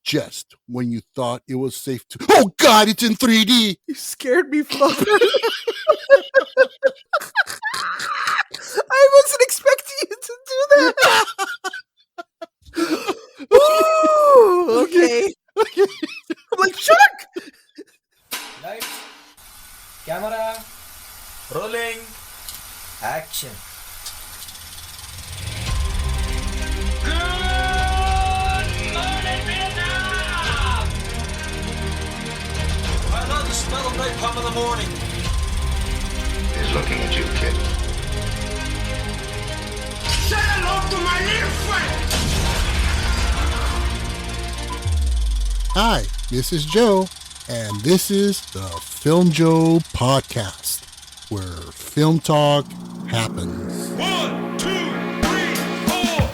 just when you thought it was safe to. Oh God, it's in 3D. You scared me, fucker. I wasn't expecting you to do that. Ooh, okay. I'm like, shark! Lights, camera, rolling, action. Good morning, Vietnam! I love the smell of napalm in the morning. He's looking at you, kid. Say hello to my little friend! Hi, this is Joe, and this is the Film Joe Podcast, where film talk happens. 1, 2, 3, 4.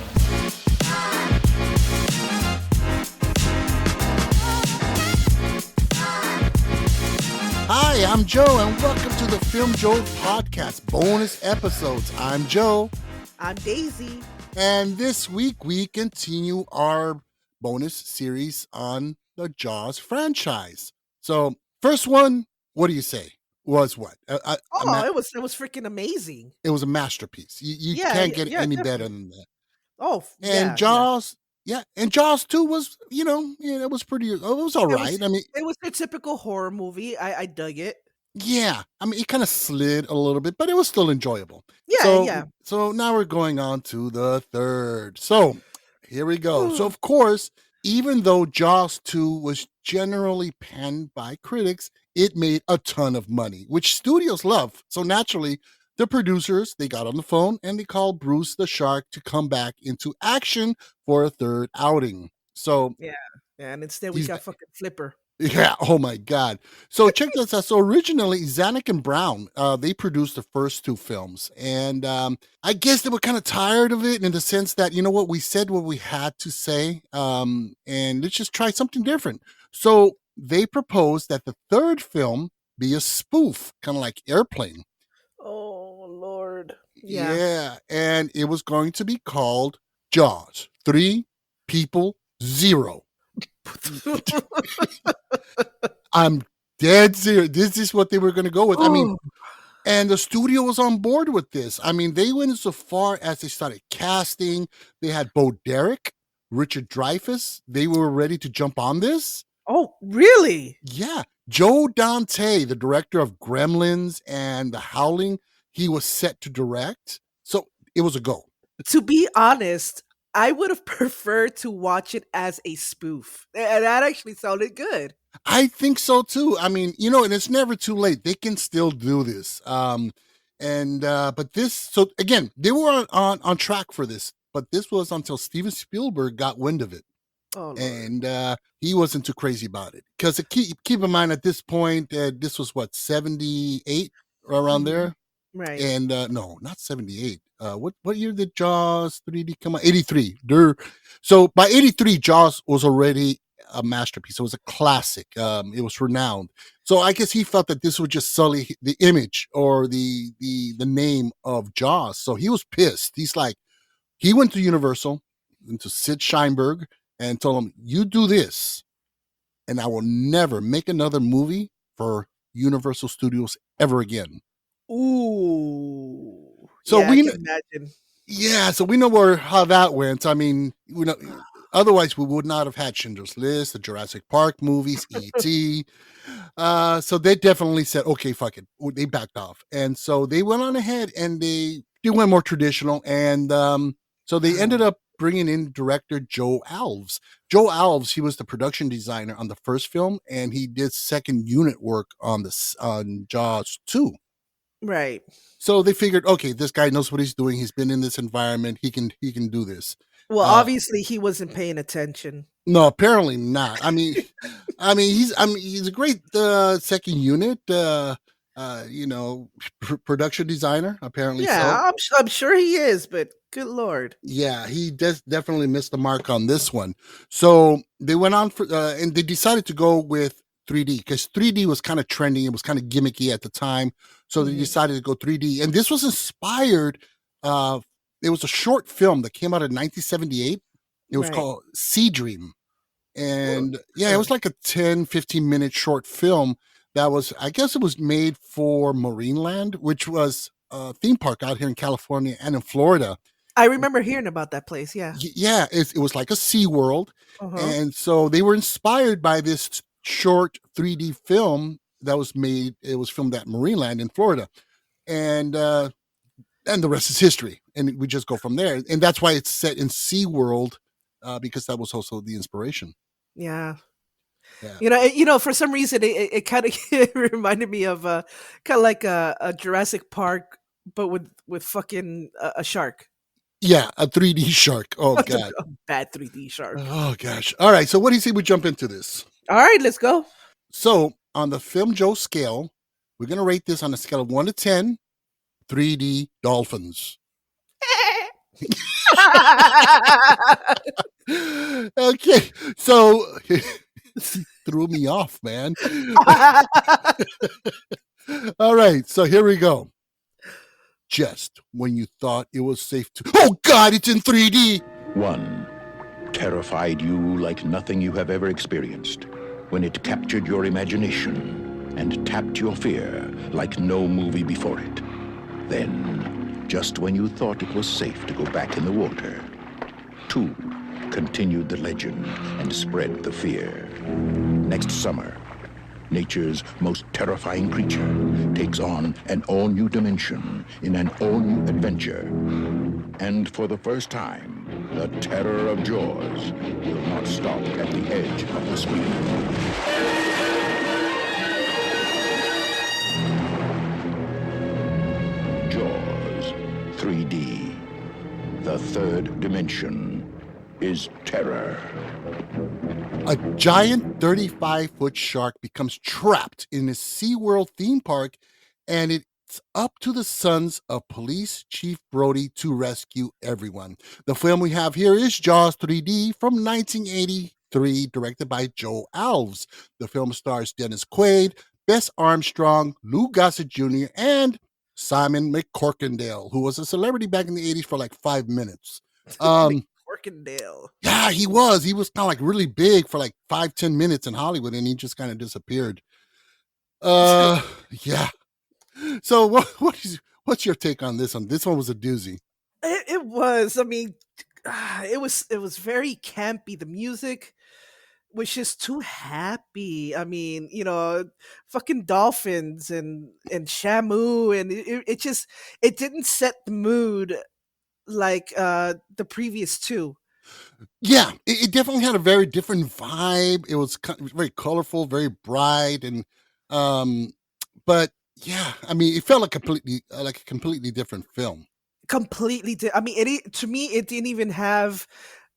Hi, I'm Joe, and welcome to the Film Joe Podcast bonus episodes. I'm Joe. I'm Daisy. And this week we continue our bonus series on the Jaws franchise. So, first one, what do you say? Was what? It was freaking amazing. It was a masterpiece. You can't get any better than that. And Jaws, and Jaws 2 was, it was pretty. It was all right. It was a typical horror movie. I dug it. Yeah, it kind of slid a little bit, but it was still enjoyable. Yeah. So now we're going on to the third. So here we go. Ooh. So of course, even though Jaws 2 was generally panned by critics, it made a ton of money, which studios love. So naturally, the producers, they got on the phone and they called Bruce the Shark to come back into action for a third outing. So yeah, and instead we got fucking Flipper. Yeah, oh my God. So check this out. So originally, Zanuck and Brown, they produced the first two films. And I guess they were kind of tired of it in the sense that, we said what we had to say, and let's just try something different. So they proposed that the third film be a spoof, kind of like Airplane. Oh, Lord. Yeah, and it was going to be called Jaws 3 People 0. I'm dead serious. This is what they were going to go with. And the studio was on board with this. They went so far as they started casting. They had Bo Derek, Richard Dreyfuss. They were ready to jump on this. Oh, really? Yeah. Joe Dante, the director of Gremlins and The Howling, he was set to direct. So it was a go. To be honest, I would have preferred to watch it as a spoof. And that actually sounded good. I think so too. And it's never too late. They can still do this. But this, so again, they were on track for this, but this was until Steven Spielberg got wind of it. Oh, Lord. And he wasn't too crazy about it. Because keep in mind at this point, this was 78 or around there? Right. And no, not 78. What year did Jaws 3D come out? 83. So by 83, Jaws was already a masterpiece. It was a classic. It was renowned. So I guess he felt that this would just sully the image or the name of Jaws. So he was pissed. He went to Universal and to Sid Sheinberg and told him, "You do this, and I will never make another movie for Universal Studios ever again." Ooh. So I can imagine. Yeah, so we know how that went. Otherwise we would not have had Schindler's List, the Jurassic Park movies, E.T. So they definitely said, okay, fuck it. They backed off. And so they went on ahead and they went more traditional. And so they ended up bringing in director Joe Alves. Joe Alves, he was the production designer on the first film, and he did second unit work on Jaws 2. Right. So they figured, okay, this guy knows what he's doing. He's been in this environment. He can do this. Well, obviously he wasn't paying attention. No, apparently not. He's a great second unit, production designer. Apparently, yeah, so. I'm sure he is. But good Lord, yeah, he definitely missed the mark on this one. So they went on and they decided to go with 3D because 3D was kind of trending. It was kind of gimmicky at the time. So they decided to go 3D. And this was inspired. It was a short film that came out in 1978. It was called Sea Dream. And yeah, it was like a 10, 15-minute short film that was, I guess it was made for Marineland, which was a theme park out here in California and in Florida. I remember hearing about that place. Yeah. Yeah, it was like a Sea World. Uh huh. And so they were inspired by this short 3D film that was made. It was filmed at Marineland in Florida. And the rest is history. And we just go from there. And that's why it's set in Sea World, because that was also the inspiration. Yeah. Yeah. For some reason, it kind of reminded me of kind of like a Jurassic Park, but with fucking a shark, Yeah, a 3D shark. Oh, God. a bad 3D shark. Oh, gosh. All right. So what do you say we jump into this? All right, let's go. So on the Film Joe scale, we're going to rate this on a scale of 1 to 10, 3D dolphins. Okay. So threw me off, man. All right. So here we go. Just when you thought it was safe to... Oh, God, it's in 3D. 1 terrified you like nothing you have ever experienced when it captured your imagination and tapped your fear like no movie before it. Then, just when you thought it was safe to go back in the water, 2 continued the legend and spread the fear. Next summer, nature's most terrifying creature takes on an all-new dimension in an all-new adventure. And for the first time, the terror of Jaws will not stop at the edge of the screen. Jaws 3D. The third dimension is terror. A giant 35-foot shark becomes trapped in a SeaWorld theme park, and it's up to the sons of Police Chief Brody to rescue everyone. The film we have here is Jaws 3D from 1983, directed by Joe Alves. The film stars Dennis Quaid, Bess Armstrong, Lou Gossett Jr., and Simon McCorkindale, who was a celebrity back in the 80s for like 5 minutes. Workindale. Yeah, he was. He was kind of like really big for like 5-10 minutes in Hollywood, and he just kind of disappeared. Yeah. So what's your take on this one? This one was a doozy. It was. I mean, it was very campy. The music was just too happy. I mean, fucking dolphins and Shamu, and it didn't set the mood like the previous 2. Yeah, it definitely had a very different vibe. It was very colorful, very bright, and but yeah, I mean, it felt like a completely different film. Completely I mean, to me it didn't even have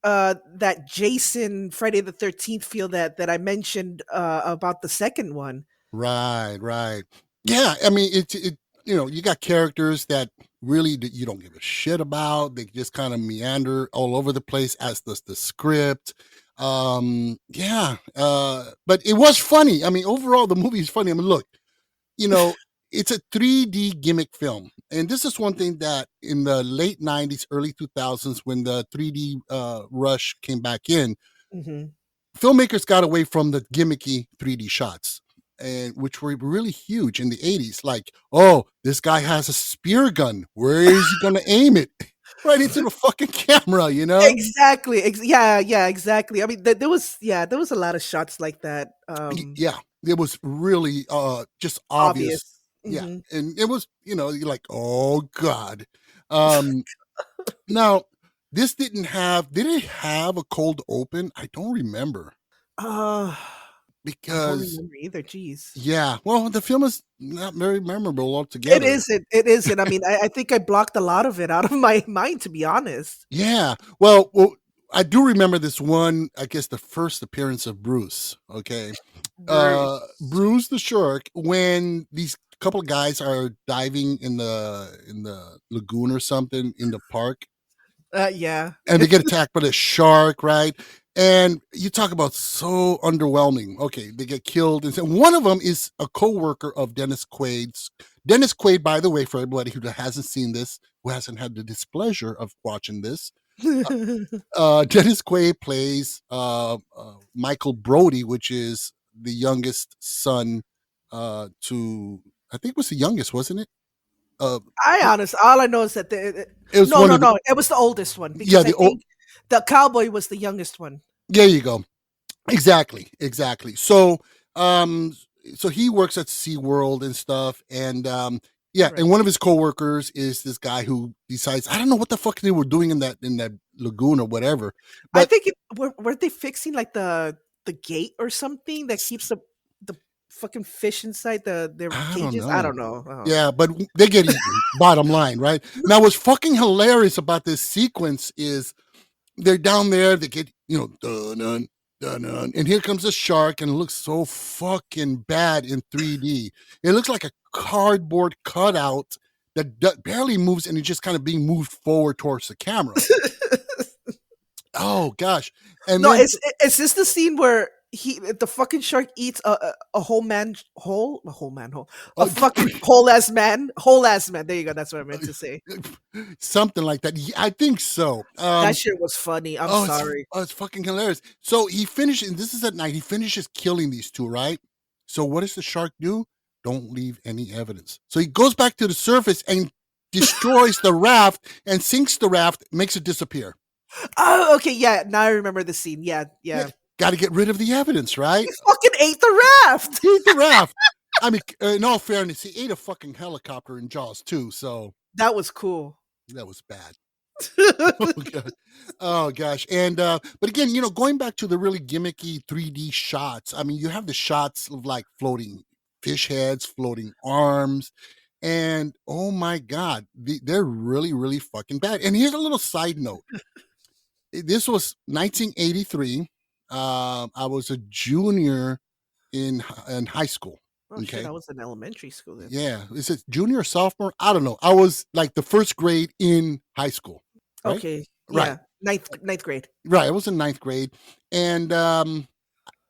that Jason Friday the 13th feel that I mentioned about the second one. Right. Yeah, I mean, it you got characters that really you don't give a shit about. They just kind of meander all over the place, as does the script. Yeah, but it was funny. I mean, overall, the movie is funny. I mean, look, it's a 3D gimmick film. And this is one thing that in the late 90s, early 2000s, when the 3D rush came back in, Hmm. filmmakers got away from the gimmicky 3D shots, and which were really huge in the 80s. Like, oh, this guy has a spear gun. Where is he going to aim it? Right into the fucking camera, Exactly. Yeah, exactly. I mean, there was a lot of shots like that. Yeah, it was really just obvious. Obvious. Yeah, Hmm. and it was, you're like, oh God. Now, this did it have a cold open? I don't remember, I don't because remember either. Jeez. yeah, well, the film is not very memorable altogether. It isn't. It isn't. I mean, I think I blocked a lot of it out of my mind, to be honest. Yeah, well, I do remember this one. I guess the first appearance of Bruce. Okay, Bruce. Bruce the shark, when these couple of guys are diving in the lagoon or something in the park, Yeah. and they get attacked by the shark, right? And you talk about so underwhelming. Okay, they get killed, and so one of them is a co-worker of Dennis Quaid's. Dennis Quaid, by the way, for everybody who hasn't seen this, who hasn't had the displeasure of watching this, Dennis Quaid plays Michael Brody, which is the youngest son to, I think it was the youngest, wasn't it? Uh, All I know is that it was no, one no, of the, no, it was the oldest one yeah, because I think the cowboy was the youngest one. there you go. Exactly. So, um, so he works at SeaWorld and stuff, and yeah, Right. and one of his coworkers is this guy who decides, I don't know what the fuck they were doing in that lagoon or whatever, I but think weren't they fixing like the gate or something that keeps the fucking fish inside their I don't cages? I know. don't know. I don't know. Yeah, but they get eaten. Bottom line, right? Now, what's fucking hilarious about this sequence is they're down there. They get, dun dun dun, and here comes a shark, and it looks so fucking bad in 3D. It looks like a cardboard cutout that barely moves, and it's just kind of being moved forward towards the camera. Oh gosh! And No, then is this the scene where the fucking shark eats a whole man whole a whole man whole a Oh, fucking whole ass man whole ass man. There you go. That's what I meant to say. something like that. I think so. That shit was funny. I'm sorry. It's fucking hilarious. So he finishes, and this is at night. He finishes killing these two, right? So what does the shark do? Don't leave any evidence. So he goes back to the surface and destroys the raft and sinks the raft, makes it disappear. Oh, okay, yeah. Now I remember the scene. Yeah. Got to get rid of the evidence, right? He fucking ate the raft. He ate the raft. I mean, in all fairness, he ate a fucking helicopter in Jaws too. So That was cool. that was bad. Oh gosh. And but again, going back to the really gimmicky 3D shots, I mean, you have the shots of like floating fish heads, floating arms, and oh my god, they're really, really fucking bad. And here's a little side note. This was 1983. I was a junior in high school. Oh shit, Okay. I was in elementary school then. Yeah. Is it junior or sophomore? I don't know. I was like the first grade in high school. Right? Okay. Right. Yeah. Ninth grade. Right. I was in ninth grade. And I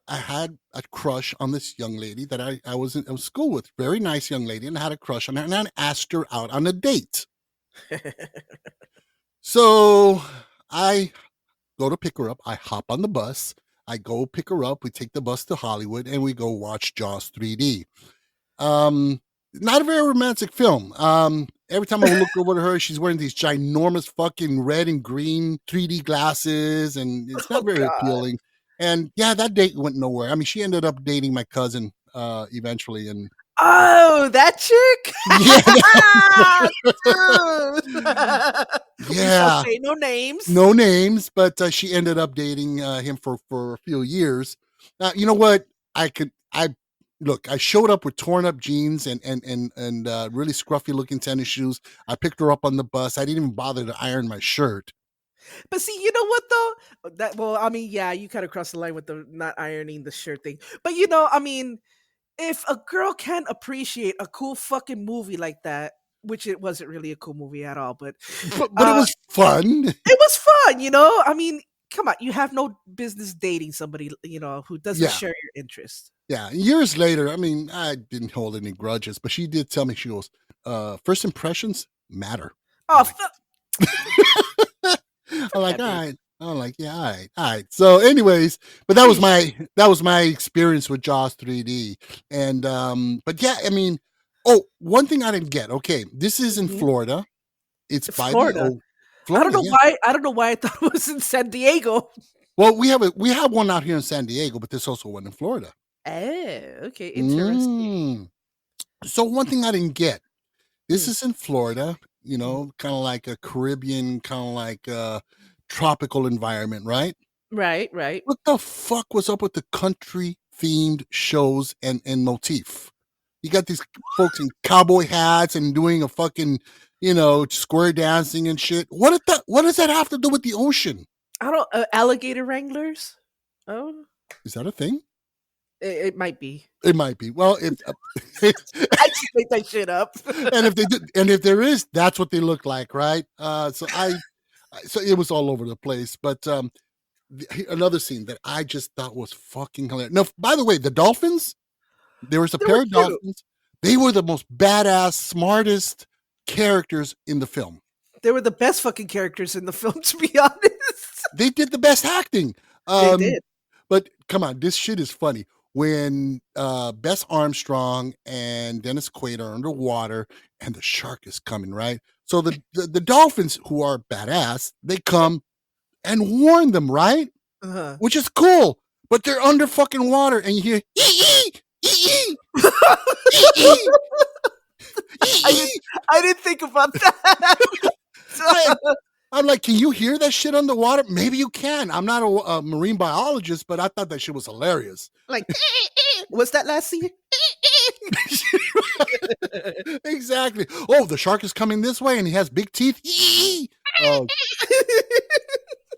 had a crush on this young lady that I was in school with. Very nice young lady. And I had a crush on her. And I asked her out on a date. So I go to pick her up. I hop on the bus. I go pick her up. We take the bus to Hollywood and we go watch Jaws 3D. Not a very romantic film. Every time I look over to her, she's wearing these ginormous fucking red and green 3D glasses, and it's not very appealing. And yeah, that date went nowhere. I mean, she ended up dating my cousin eventually, and Oh, that chick? yeah, Okay, no names. no names, but she ended up dating him for a few years. You know what? I showed up with torn up jeans and really scruffy looking tennis shoes. I picked her up on the bus. I didn't even bother to iron my shirt. But see, you know what though? I mean, yeah, you kind of crossed the line with the not ironing the shirt thing. But I mean, if a girl can't appreciate a cool fucking movie like that, which it wasn't really a cool movie at all, but But it was fun. it was fun, I mean, come on, you have no business dating somebody, who doesn't Yeah. share your interest. Yeah. Years later, I mean, I didn't hold any grudges, but she did tell me, she goes, first impressions matter. Oh, I'm like, that all bitch. right. I'm like, yeah, all right. So, anyways, but that was my experience with Jaws 3D. And but yeah, I mean, one thing I didn't get. Okay, this is in Mhm. Florida. It's by Florida. the old I Florida. don't know Yeah. why. I don't know why I thought it was in San Diego. Well, we have one out here in San Diego, but there's also one in Florida. Oh, okay, interesting. So one thing I didn't get. This Mm. is in Florida, kind of like a Caribbean, kind of like a tropical environment, right? Right, right. What the fuck was up with the country themed shows and motif? You got these folks in cowboy hats and doing a fucking, square dancing and shit. What does that have to do with the ocean? I don't alligator wranglers. Oh, Is that a thing? it might be. It might be. Well, if I just make that shit up. and if they do, and if there is, that's what they look like, right? So it was all over the place. But another scene that I just thought was fucking hilarious. Now, by the way, the dolphins, there was a They pair were of cute. dolphins. They were the most badass, smartest characters in the film. They were the best fucking characters in the film, to be honest. They did the best acting. They did. But come on, this shit is funny. When Bess Armstrong and Dennis Quaid are underwater and the shark is coming, right? So the dolphins, who are badass, they come and warn them, right? Uh-huh. Which is cool. But they're under fucking water and you hear ee ee ee I didn't think about that. I'm like, can you hear that shit underwater? Maybe you can. I'm not a marine biologist, but I thought that shit was hilarious. Like, what's that last scene? Exactly. Oh, the shark is coming this way and he has big teeth. Oh,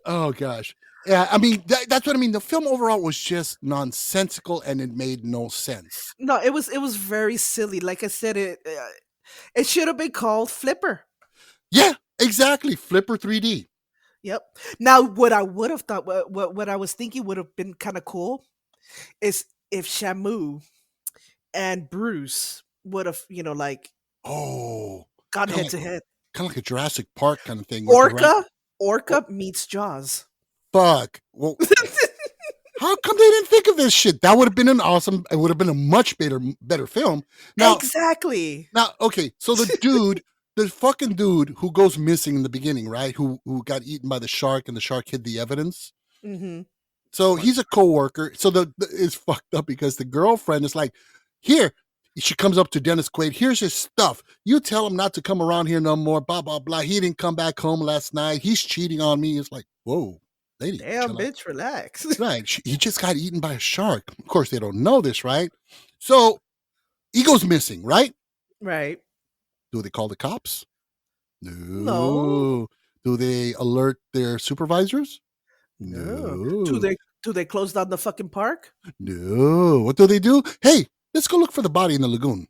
oh gosh. Yeah, I mean, that's what I mean. The film overall was just nonsensical and it made no sense. No, it was very silly. Like I said, it should have been called Flipper. Yeah, exactly. Flipper 3D. Yep. Now, what I would have thought, what I was thinking would have been kind of cool, is if Shamu and Bruce would have, like, Oh, gone kinda head to head. kind of like a Jurassic Park kind of thing. with the ra- Orca meets Jaws. Fuck. Well, how come they didn't think of this shit? That would have been an awesome. It would have been a much better film. Now, Exactly. okay. So the fucking dude who goes missing in the beginning, right? Who got eaten by the shark and the shark hid the evidence. Mm-hmm. So he's a coworker. So it's fucked up because the girlfriend is like, here. She comes up to Dennis Quaid. Here's his stuff. You tell him not to come around here no more. Blah blah blah. He didn't come back home last night. He's cheating on me. It's like, whoa, lady. Damn, chill out. bitch, relax. Right. He just got eaten by a shark. Of course, they don't know this, right? So he goes missing, right? Right. Do they call the cops? No. Do they alert their supervisors? No. Do they close down the fucking park? No. What do? Hey, let's go look for the body in the lagoon.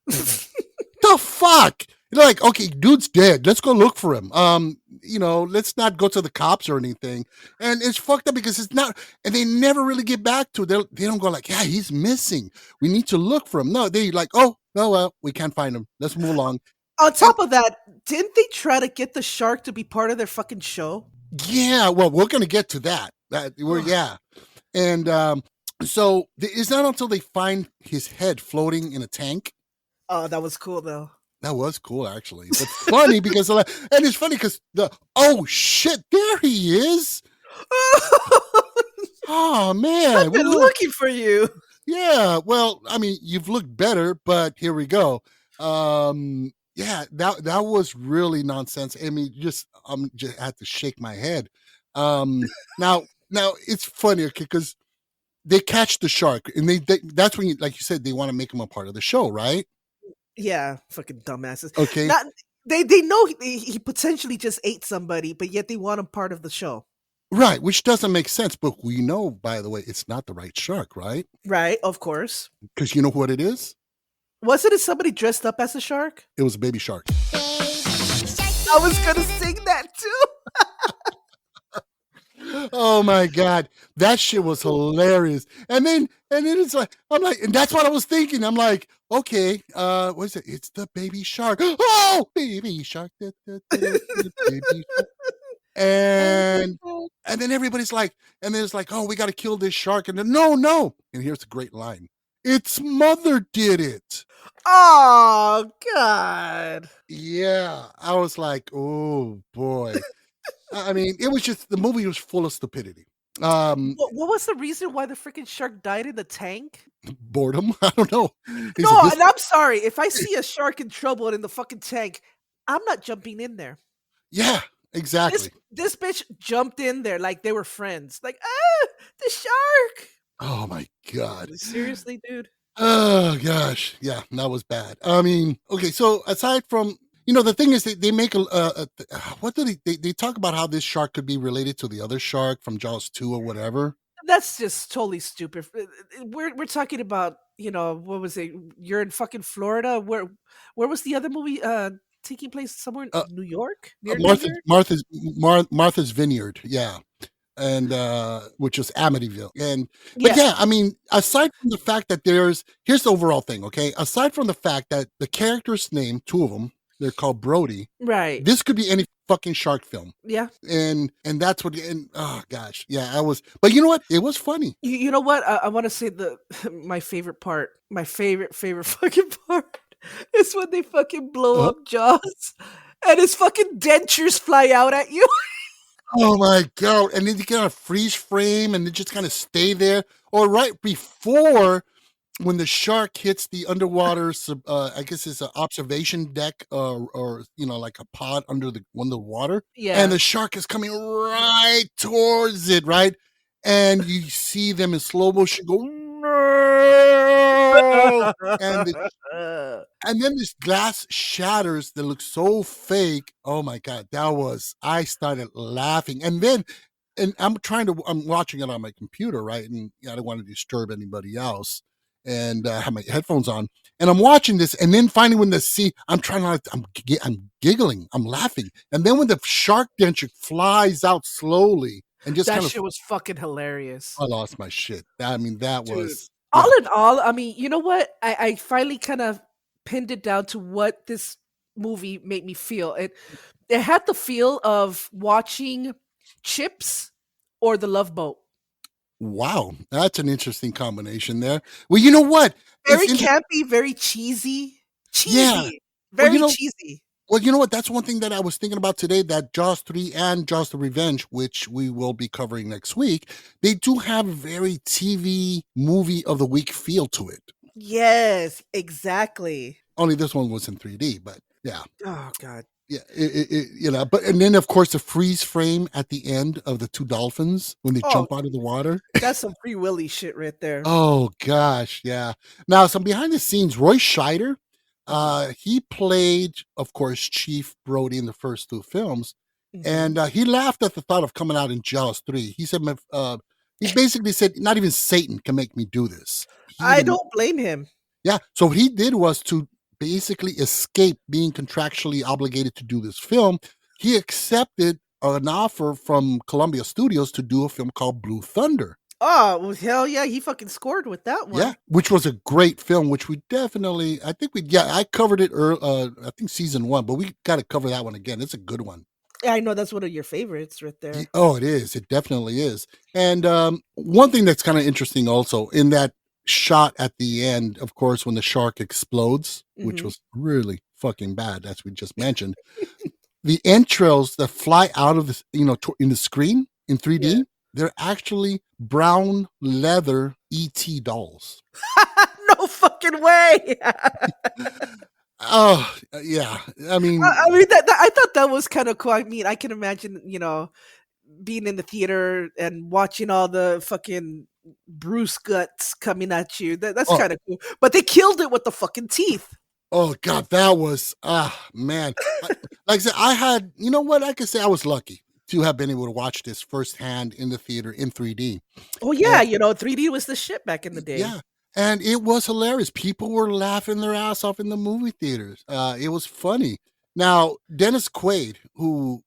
The fuck? You're like, okay, dude's dead. Let's go look for him. Let's not go to the cops or anything. And it's fucked up because it's not, and they never really get back to it. They don't go like, yeah, he's missing. We need to look for him. No, they like, oh, well, we can't find him. Let's move along. On top of that, didn't they try to get the shark to be part of their fucking show? Yeah, well, we're gonna get to that. And so it's not until they find his head floating in a tank. Oh, that was cool though. That was cool, actually. But funny because, and it's funny because oh shit, there he is. Oh man, I've been looking for you. Yeah, well, I mean, you've looked better, but here we go. Yeah, that was really nonsense. I mean, just had to shake my head. Now it's funny, okay, because they catch the shark, and that's when like you said, they want to make him a part of the show, right? Yeah, fucking dumbasses. Okay. They know he potentially just ate somebody, but yet they want him part of the show. Right, which doesn't make sense, but we know, by the way, it's not the right shark, right? Right, of course. Because you know what it is? Wasn't it somebody dressed up as a shark? It was a baby shark. I was gonna sing that too. Oh my god, that shit was hilarious. And then it's like, I'm like, and that's what I was thinking. I'm like, okay, what is it? It's the baby shark. Oh, baby shark. Baby shark. And then everybody's like, and then it's like, oh, we got to kill this shark. And then no. And here's a great line. Its mother did it. Oh God. Yeah, I was like, oh boy. I mean, it was just, the movie was full of stupidity. What was the reason why the freaking shark died in the tank? Boredom. I don't know. No, and I'm sorry. If I see a shark in trouble and in the fucking tank, I'm not jumping in there. Yeah, exactly. This bitch jumped in there like they were friends. Like, the shark. Oh my god. Seriously, dude? Oh gosh. Yeah, that was bad. I mean, okay, so aside from, the thing is they make what do they talk about how this shark could be related to the other shark from Jaws 2 or whatever. That's just totally stupid. We're talking about, what was it? You're in fucking Florida. Where was the other movie taking place? Somewhere in New York? Near New York? Martha's Vineyard, yeah. And which was Amityville. But yeah, I mean, aside from the fact that here's the overall thing, okay? Aside from the fact that the characters' name, two of them, They're called Brody. Right. This could be any fucking shark film. Yeah. And that's what, and oh gosh, yeah, I was, but you know what? It was funny. You know what? I want to say my favorite part, my favorite fucking part is when they fucking blow Uh, up Jaws and his fucking dentures fly out at you. oh my God. And then you kind of freeze frame and they just kind of stay there. Or right before when the shark hits the underwater, I guess it's an observation deck or, like a pod under the water. And Yeah. the shark is coming right towards it, right? And you see them in slow motion go, no! And and then this glass shatters that looks so fake. Oh my God, I started laughing. And I'm watching it on my computer, right? And I don't want to disturb anybody else. And I have my headphones on. And I'm watching this. And then finally, when I'm trying to, I'm giggling, I'm laughing. And then when the shark denture flies out slowly and just That kind of, shit was fucking hilarious. I lost my shit. I mean, that Dude. was, All in all, I mean, you know what? I finally kind of pinned it down to what this movie made me feel. It had the feel of watching Chips or The Love Boat. wow, that's an interesting combination there. Well, you know what? Very It's campy, very cheesy. Yeah. Cheesy. Well, Very cheesy. Well, you know what? That's one thing that I was thinking about today, that Jaws 3 and Jaws the Revenge, which we will be covering next week, they do have a very TV movie of the week feel to it. Yes, exactly. Only this one was in 3D, but yeah. Oh God. Yeah, and then of course the freeze frame at the end of the two dolphins when they Oh, jump out of the water. that's some Free Willy shit right there. Oh gosh, yeah. Now some behind the scenes, Roy Scheider, he played, of course, Chief Brody in the first two films, Mhm. and he laughed at the thought of coming out in Jaws 3. He said, he basically said, not even Satan can make me do this. I don't blame him. Yeah. So what he did was to basically escape being contractually obligated to do this film. He accepted an offer from Columbia Studios to do a film called Blue Thunder. Oh, well, hell yeah, he fucking scored with that one. Yeah, which was a great film, which we definitely, I covered it, I think season 1, but we got to cover that one again. It's a good one. Yeah, I know that's one of your favorites right there. Oh, it is. It definitely is. And one thing that's kind of interesting also in that shot at the end, of course, when the shark explodes, which Mhm. was really fucking bad, as we just mentioned, the entrails that fly out of the, in the screen in 3D, they're actually brown leather ET dolls. No fucking way. Oh, yeah. I mean, I mean that I thought that was kind of cool. I mean, I can imagine, being in the theater and watching all the fucking Bruce guts coming at you. That's Oh. kind of cool. But they killed it with the fucking teeth. oh God, that was, man. Like I said, you know what? I could say I was lucky to have been able to watch this firsthand in the theater in 3D. Oh yeah, And 3D was the shit back in the day. yeah. And it was hilarious. People were laughing their ass off in the movie theaters. It was funny. Now, Dennis Quaid, who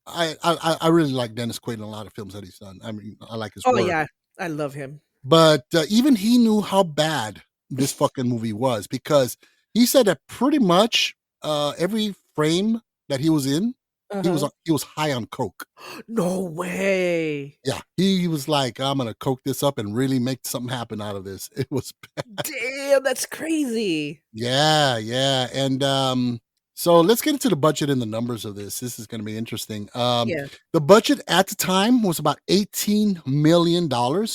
I really like Dennis Quaid in a lot of films that he's done. I mean, I like his Oh work. yeah, I love him. But even he knew how bad this fucking movie was, because he said that pretty much every frame that he was in, Uh-huh. he was high on coke. No way. Yeah, he was like, I'm gonna coke this up and really make something happen out of this. It was Damn, that's crazy. yeah, yeah. And so let's get into the budget and the numbers of this. This is gonna be interesting. Yeah. The budget at the time was about $18 million,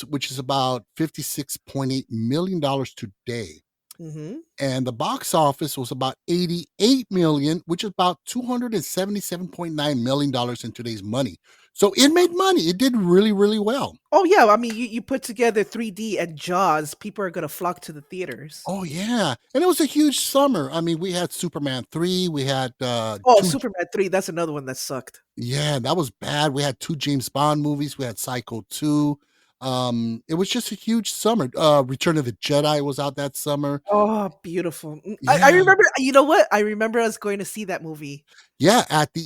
which is about $56.8 million today. Mm-hmm. And the box office was about 88 million, which is about $277.9 million in today's money. So it made money. It did really, really well. Oh yeah, I mean, you put together 3D and Jaws, people are gonna flock to the theaters. Oh yeah. And it was a huge summer. I mean, we had Superman 3, we had Oh, two, Superman 3, that's another one that sucked. yeah, that was bad. We had 2 James Bond movies, we had Psycho 2. It was just a huge summer. Return of the Jedi was out that summer. Oh, beautiful. I Yeah. remember, you know what? I remember us going to see that movie. Yeah, at the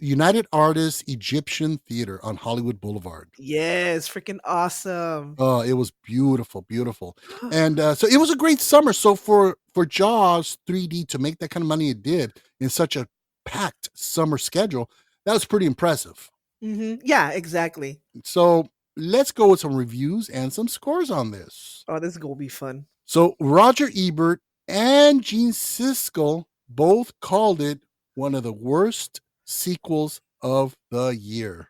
United Artists Egyptian Theater on Hollywood Boulevard. Yes, freaking awesome. Oh, it was beautiful, beautiful. And so it was a great summer. So for Jaws 3D to make that kind of money it did in such a packed summer schedule, that was pretty impressive. Yeah, exactly. So let's go with some reviews and some scores on this. Oh, this is gonna be fun. So Roger Ebert and Gene Siskel both called it one of the worst sequels of the year.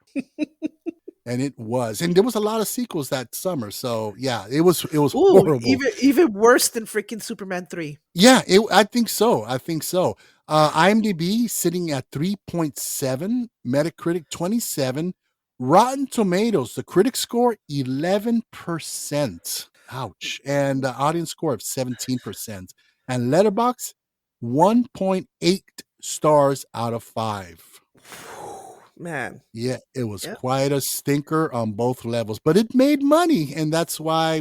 And it was. And there was a lot of sequels that summer. So yeah, it was Ooh, horrible. even worse than freaking Superman 3. Yeah, I think so. I think so. IMDb sitting at 3.7, Metacritic 27, Rotten Tomatoes, the critic score 11%. Ouch. And the audience score of 17%. And Letterboxd 1.8 stars out of 5. Man. Yeah, it was Yep. quite a stinker on both levels, but it made money, and that's why,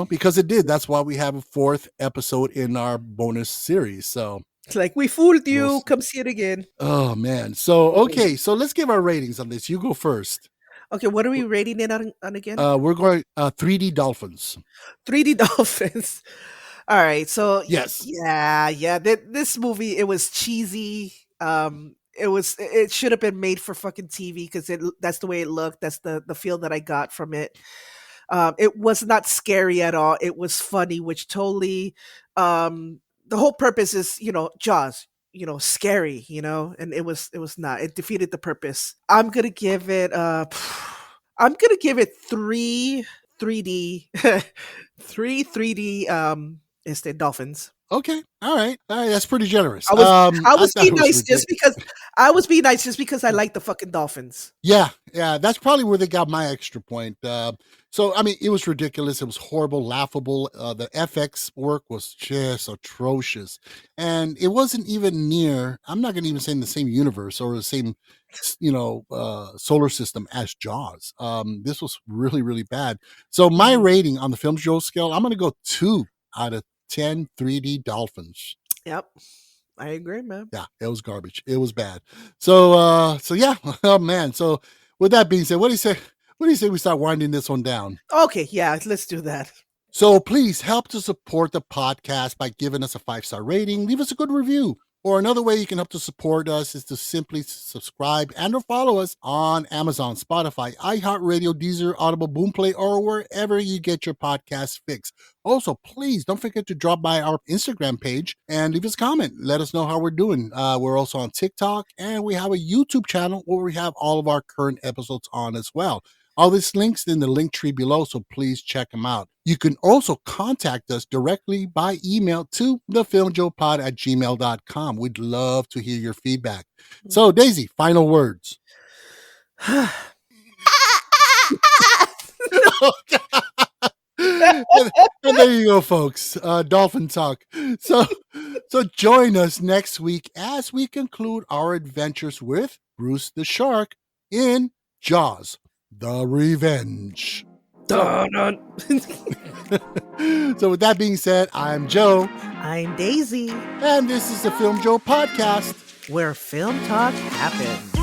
because it did. That's why we have a 4th episode in our bonus series. So, It's like, we fooled we'll you. see. Come see it again. Oh man. So okay, so let's give our ratings on this. You go first. Okay, what are we rating it on again? We're going 3D Dolphins. 3D Dolphins. All right, so Yes. yeah. This movie, it was cheesy. It should have been made for fucking TV because that's the way it looked. That's the feel that I got from it. It was not scary at all. It was funny, which totally. The whole purpose is, Jaws. Scary. And it was not. It defeated the purpose. I'm gonna give it. I'm gonna give it 3D, 3D. Dolphins. Okay. All right. That's pretty generous. I was thought being it was nice just ridiculous. because I like the fucking Dolphins. Yeah, that's probably where they got my extra point. So I mean, it was ridiculous. It was horrible, laughable. The FX work was just atrocious, and it wasn't even near. I'm not going to even say in the same universe or the same, solar system as Jaws. This was really, really bad. So my rating on the Film Joe scale, I'm going to go 2 out of 10 3D Dolphins. Yep. I agree, man. Yeah, it was garbage. It was bad. So yeah. Oh man. So with that being said, what do you say? What do you say we start winding this one down? Okay, yeah, let's do that. So please help to support the podcast by giving us a 5-star rating. Leave us a good review. Or another way you can help to support us is to simply subscribe and or follow us on Amazon, Spotify, iHeartRadio, Deezer, Audible, Boomplay, or wherever you get your podcast fix. Also, please don't forget to drop by our Instagram page and leave us a comment. Let us know how we're doing. We're also on TikTok, and we have a YouTube channel where we have all of our current episodes on as well. All these links in the link tree below, so please check them out. You can also contact us directly by email to thefilmjoepod@gmail.com. We'd love to hear your feedback. So, Daisy, final words. and there you go, folks. Dolphin talk. So join us next week as we conclude our adventures with Bruce the Shark in Jaws: The Revenge. Dun, dun. So with that being said, I'm Joe. I'm Daisy, And this is the Film Joe Podcast. where film talk happens.